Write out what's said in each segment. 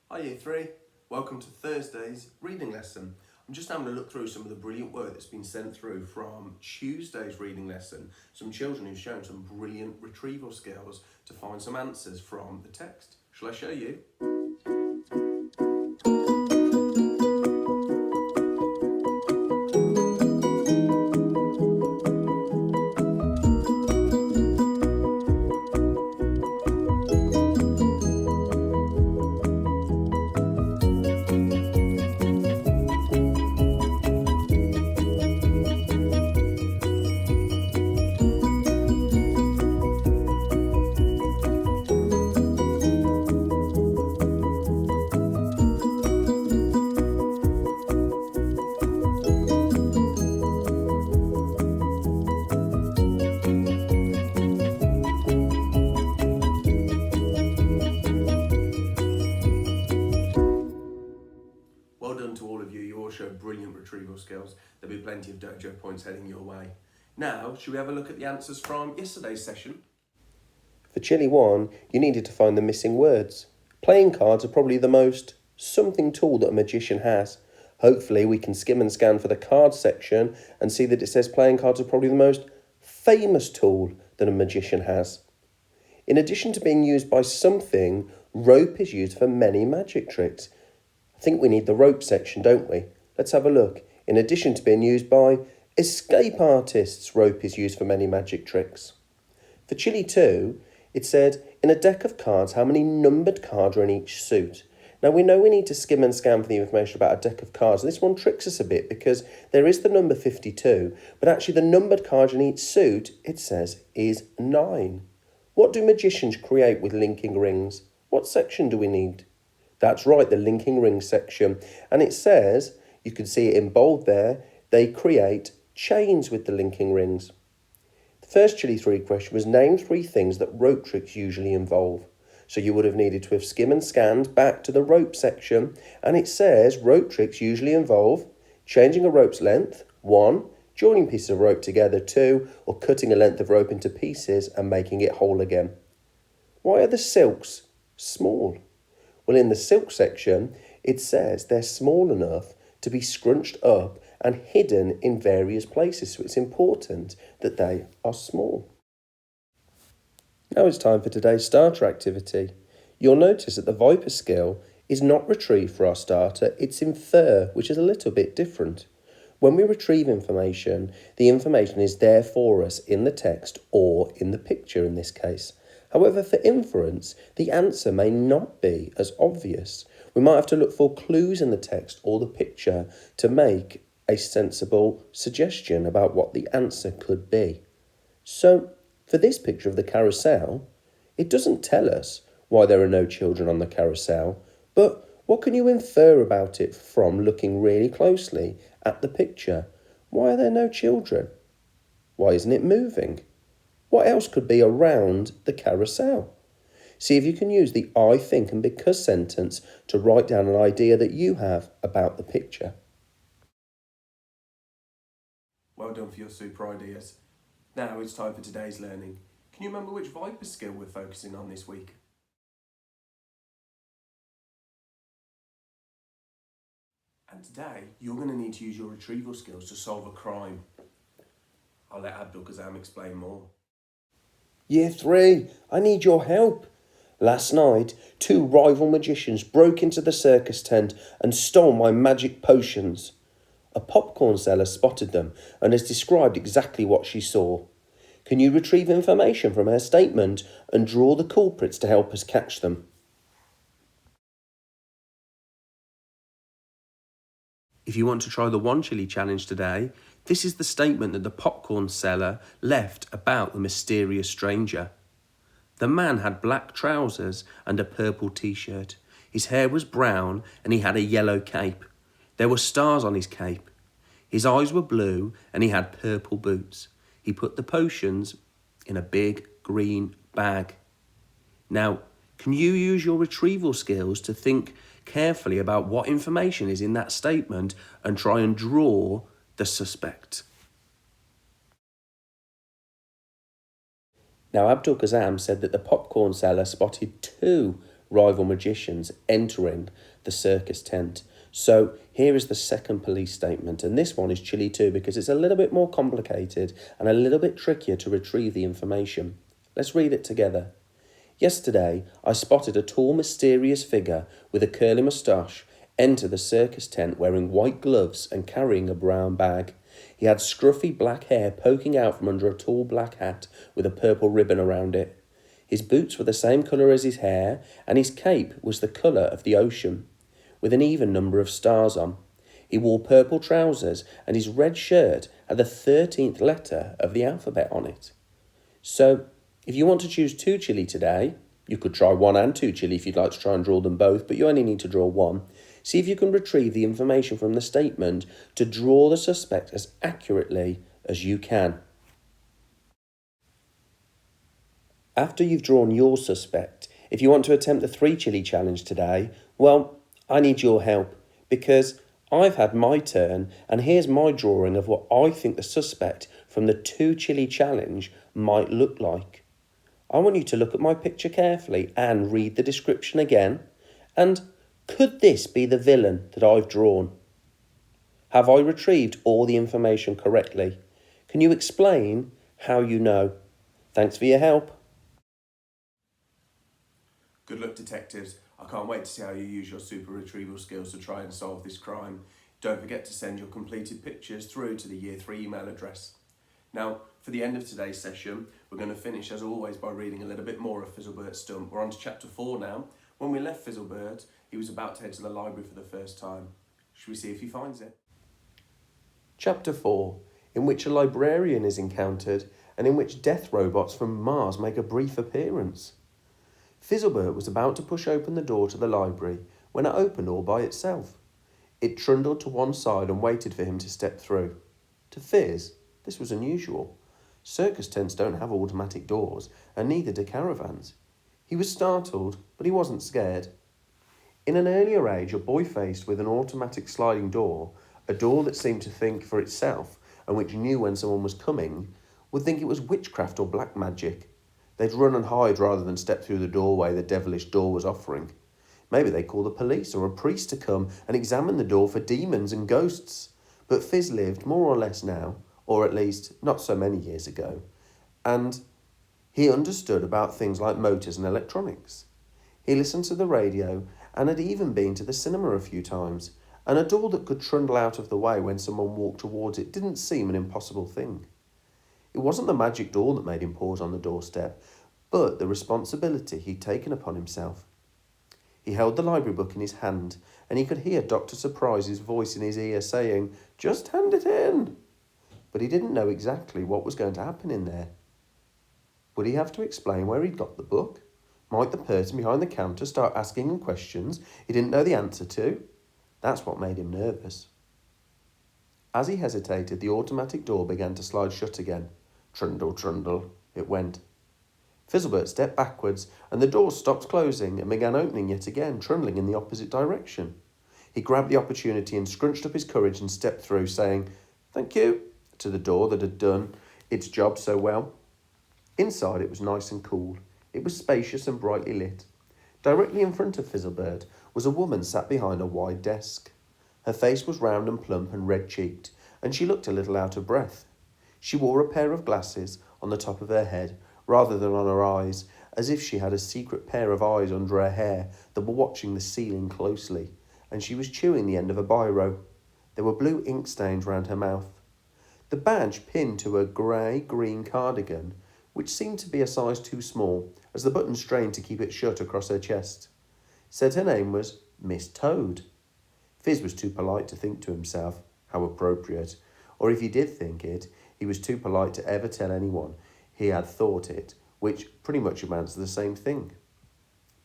Hi Year 3, welcome to Thursday's reading lesson. I'm just having a look through some of the brilliant work that's been sent through from Tuesday's reading lesson. Some children who've shown some brilliant retrieval skills to find some answers from the text. Shall I show you? Well done to all of you. You all showed brilliant retrieval skills. There'll be plenty of dojo points heading your way. Now, should we have a look at the answers from yesterday's session? For Chili 1, you needed to find the missing words. Playing cards are probably the most something tool that a magician has. Hopefully we can skim and scan for the cards section and see that it says playing cards are probably the most famous tool that a magician has. In addition to being used by something, rope is used for many magic tricks. I think we need the rope section, don't we? Let's have a look. In addition to being used by escape artists, rope is used for many magic tricks. For Chili 2, it said, in a deck of cards, how many numbered cards are in each suit? Now, we know we need to skim and scan for the information about a deck of cards. And this one tricks us a bit because there is the number 52, but actually the numbered cards in each suit, it says, is 9. What do magicians create with linking rings? What section do we need? That's right, the linking ring section. And it says, you can see it in bold there, they create chains with the linking rings. The first Chili 3 question was name 3 things that rope tricks usually involve. So you would have needed to have skimmed and scanned back to the rope section. And it says rope tricks usually involve changing a rope's length, 1, joining pieces of rope together, 2, or cutting a length of rope into pieces and making it whole again. Why are the silks small? Well, in the silk section, it says they're small enough to be scrunched up and hidden in various places, so it's important that they are small. Now it's time for today's starter activity. You'll notice that the Viper skill is not retrieve for our starter, it's infer, which is a little bit different. When we retrieve information, the information is there for us in the text or in the picture in this case. However, for inference, the answer may not be as obvious. We might have to look for clues in the text or the picture to make a sensible suggestion about what the answer could be. So, for this picture of the carousel, it doesn't tell us why there are no children on the carousel, but what can you infer about it from looking really closely at the picture? Why are there no children? Why isn't it moving? What else could be around the carousel? See if you can use the I think and because sentence to write down an idea that you have about the picture. Well done for your super ideas. Now it's time for today's learning. Can you remember which Viper skill we're focusing on this week? And today, you're going to need to use your retrieval skills to solve a crime. I'll let Abdul Kazam explain more. Year 3, I need your help. Last night, 2 rival magicians broke into the circus tent and stole my magic potions. A popcorn seller spotted them and has described exactly what she saw. Can you retrieve information from her statement and draw the culprits to help us catch them? If you want to try the One Chili challenge today, this is the statement that the popcorn seller left about the mysterious stranger. The man had black trousers and a purple t-shirt. His hair was brown and he had a yellow cape. There were stars on his cape. His eyes were blue and he had purple boots. He put the potions in a big green bag. Now, can you use your retrieval skills to think carefully about what information is in that statement and try and draw the suspect? Now, Abdul Kazam said that the popcorn seller spotted 2 rival magicians entering the circus tent. So here is the second police statement, and this one is chilly too because it's a little bit more complicated and a little bit trickier to retrieve the information. Let's read it together. Yesterday, I spotted a tall, mysterious figure with a curly moustache enter the circus tent wearing white gloves and carrying a brown bag. He had scruffy black hair poking out from under a tall black hat with a purple ribbon around it. His boots were the same colour as his hair, and his cape was the colour of the ocean, with an even number of stars on. He wore purple trousers, and his red shirt had the 13th letter of the alphabet on it. So, if you want to choose 2 chili today, you could try 1 and 2 chili if you'd like to try and draw them both, but you only need to draw 1. See if you can retrieve the information from the statement to draw the suspect as accurately as you can. After you've drawn your suspect, if you want to attempt the 3 chili challenge today, well, I need your help because I've had my turn and here's my drawing of what I think the suspect from the 2 chili challenge might look like. I want you to look at my picture carefully and read the description again. And could this be the villain that I've drawn? Have I retrieved all the information correctly? Can you explain how you know? Thanks for your help. Good luck, detectives. I can't wait to see how you use your super retrieval skills to try and solve this crime. Don't forget to send your completed pictures through to the Year 3 email address. Now, for the end of today's session, we're going to finish, as always, by reading a little bit more of Fizzlebert's Stump. We're on to chapter 4 now. When we left Fizzlebert, he was about to head to the library for the first time. Should we see if he finds it? Chapter 4, in which a librarian is encountered and in which death robots from Mars make a brief appearance. Fizzlebert was about to push open the door to the library when it opened all by itself. It trundled to one side and waited for him to step through. To Fizz, this was unusual. Circus tents don't have automatic doors, and neither do caravans. He was startled, but he wasn't scared. In an earlier age, a boy faced with an automatic sliding door, a door that seemed to think for itself and which knew when someone was coming, would think it was witchcraft or black magic. They'd run and hide rather than step through the doorway the devilish door was offering. Maybe they'd call the police or a priest to come and examine the door for demons and ghosts. But Fizz lived more or less now, or at least not so many years ago, and he understood about things like motors and electronics. He listened to the radio and had even been to the cinema a few times, and a door that could trundle out of the way when someone walked towards it didn't seem an impossible thing. It wasn't the magic door that made him pause on the doorstep, but the responsibility he'd taken upon himself. He held the library book in his hand, and he could hear Dr. Surprise's voice in his ear saying, "Just hand it in." But he didn't know exactly what was going to happen in there. Would he have to explain where he'd got the book? Might the person behind the counter start asking him questions he didn't know the answer to? That's what made him nervous. As he hesitated, the automatic door began to slide shut again. Trundle, trundle, it went. Fizzlebert stepped backwards, and the door stopped closing and began opening yet again, trundling in the opposite direction. He grabbed the opportunity and scrunched up his courage and stepped through, saying, "Thank you," to the door that had done its job so well. Inside it was nice and cool. It was spacious and brightly lit. Directly in front of Fizzlebert was a woman sat behind a wide desk. Her face was round and plump and red-cheeked, and she looked a little out of breath. She wore a pair of glasses on the top of her head, rather than on her eyes, as if she had a secret pair of eyes under her hair that were watching the ceiling closely, and she was chewing the end of a biro. There were blue ink stains round her mouth. The badge pinned to her grey-green cardigan, which seemed to be a size too small, as the button strained to keep it shut across her chest, said her name was Miss Toad. Fizz was too polite to think to himself, how appropriate, or if he did think it, he was too polite to ever tell anyone he had thought it, which pretty much amounts to the same thing.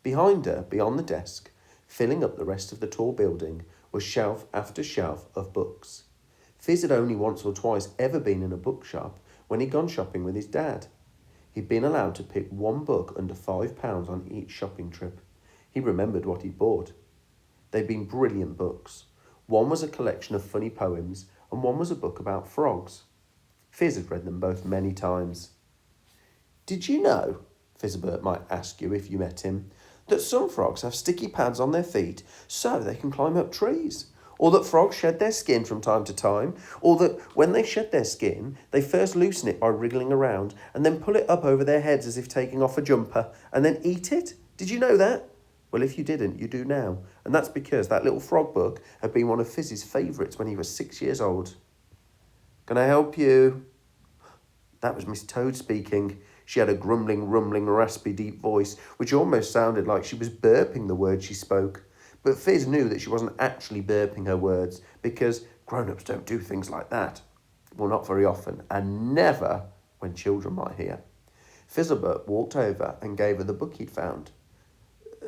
Behind her, beyond the desk, filling up the rest of the tall building, was shelf after shelf of books. Fizz had only once or twice ever been in a bookshop when he'd gone shopping with his dad. He'd been allowed to pick one book under £5 on each shopping trip. He remembered what he'd bought. They'd been brilliant books. One was a collection of funny poems, and one was a book about frogs. Fizz had read them both many times. "Did you know," Fizzlebert might ask you if you met him, that some frogs have sticky pads on their feet so they can climb up trees, or that frogs shed their skin from time to time, or that when they shed their skin, they first loosen it by wriggling around and then pull it up over their heads as if taking off a jumper and then eat it? Did you know that? Well, if you didn't, you do now, and that's because that little frog book had been one of Fizz's favourites when he was 6 years old. Can I help you? That was Miss Toad speaking. She had a grumbling, rumbling, raspy, deep voice, which almost sounded like she was burping the words she spoke. But Fizz knew that she wasn't actually burping her words, because grown-ups don't do things like that. Well, not very often, and never when children might hear. Fizzlebert walked over and gave her the book he'd found.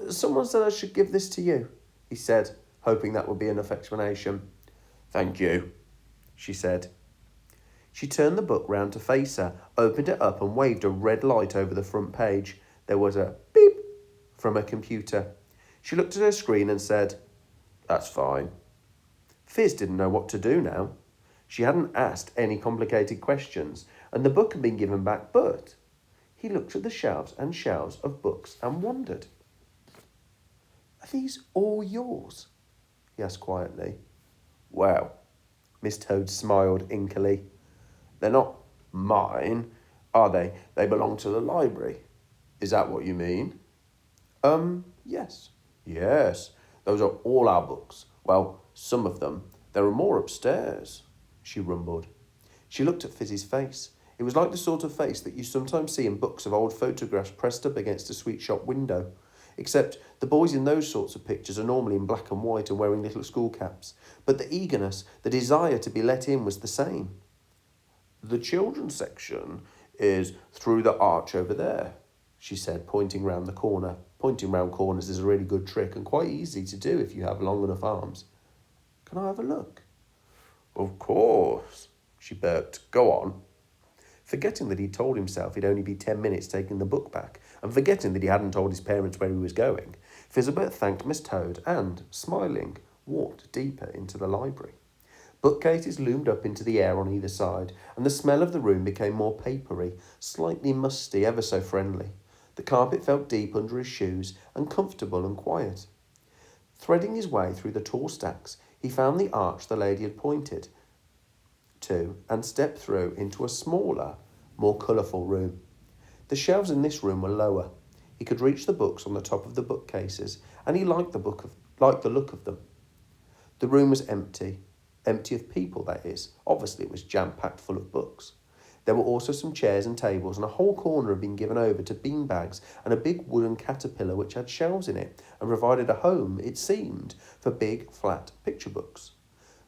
Someone said I should give this to you, he said, hoping that would be enough explanation. Thank you, she said. She turned the book round to face her, opened it up and waved a red light over the front page. There was a beep from her computer. She looked at her screen and said, That's fine. Fizz didn't know what to do now. She hadn't asked any complicated questions, and the book had been given back, but he looked at the shelves and shelves of books and wondered. Are these all yours? He asked quietly. Well, Miss Toad smiled inkily. They're not mine, are they? They belong to the library. Is that what you mean? Yes. Yes, those are all our books. Well, some of them. There are more upstairs, she rumbled. She looked at Fizz's face. It was like the sort of face that you sometimes see in books of old photographs pressed up against a sweet shop window. Except the boys in those sorts of pictures are normally in black and white and wearing little school caps. But the eagerness, the desire to be let in was the same. The children's section is through the arch over there, she said, pointing round the corner. Pointing round corners is a really good trick and quite easy to do if you have long enough arms. Can I have a look? Of course, she burped. Go on. Forgetting that he'd told himself he'd only be 10 minutes taking the book back, and forgetting that he hadn't told his parents where he was going, Fizzlebert thanked Miss Toad and, smiling, walked deeper into the library. Bookcases loomed up into the air on either side, and the smell of the room became more papery, slightly musty, ever so friendly. The carpet felt deep under his shoes and comfortable and quiet. Threading his way through the tall stacks, he found the arch the lady had pointed to and stepped through into a smaller, more colourful room. The shelves in this room were lower. He could reach the books on the top of the bookcases, and he liked the look of them. The room was empty of people, that is. Obviously, it was jam-packed full of books. There were also some chairs and tables, and a whole corner had been given over to beanbags and a big wooden caterpillar which had shelves in it and provided a home, it seemed, for big, flat picture books.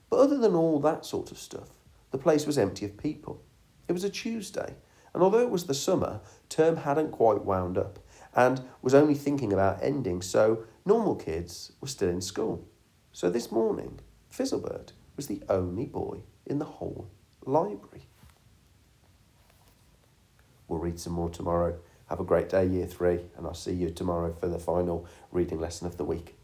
But other than all that sort of stuff, the place was empty of people. It was a Tuesday, and although it was the summer, term hadn't quite wound up and was only thinking about ending, so normal kids were still in school. So this morning, Fizzlebert was the only boy in the whole library. We'll read some more tomorrow. Have a great day, Year 3, and I'll see you tomorrow for the final reading lesson of the week.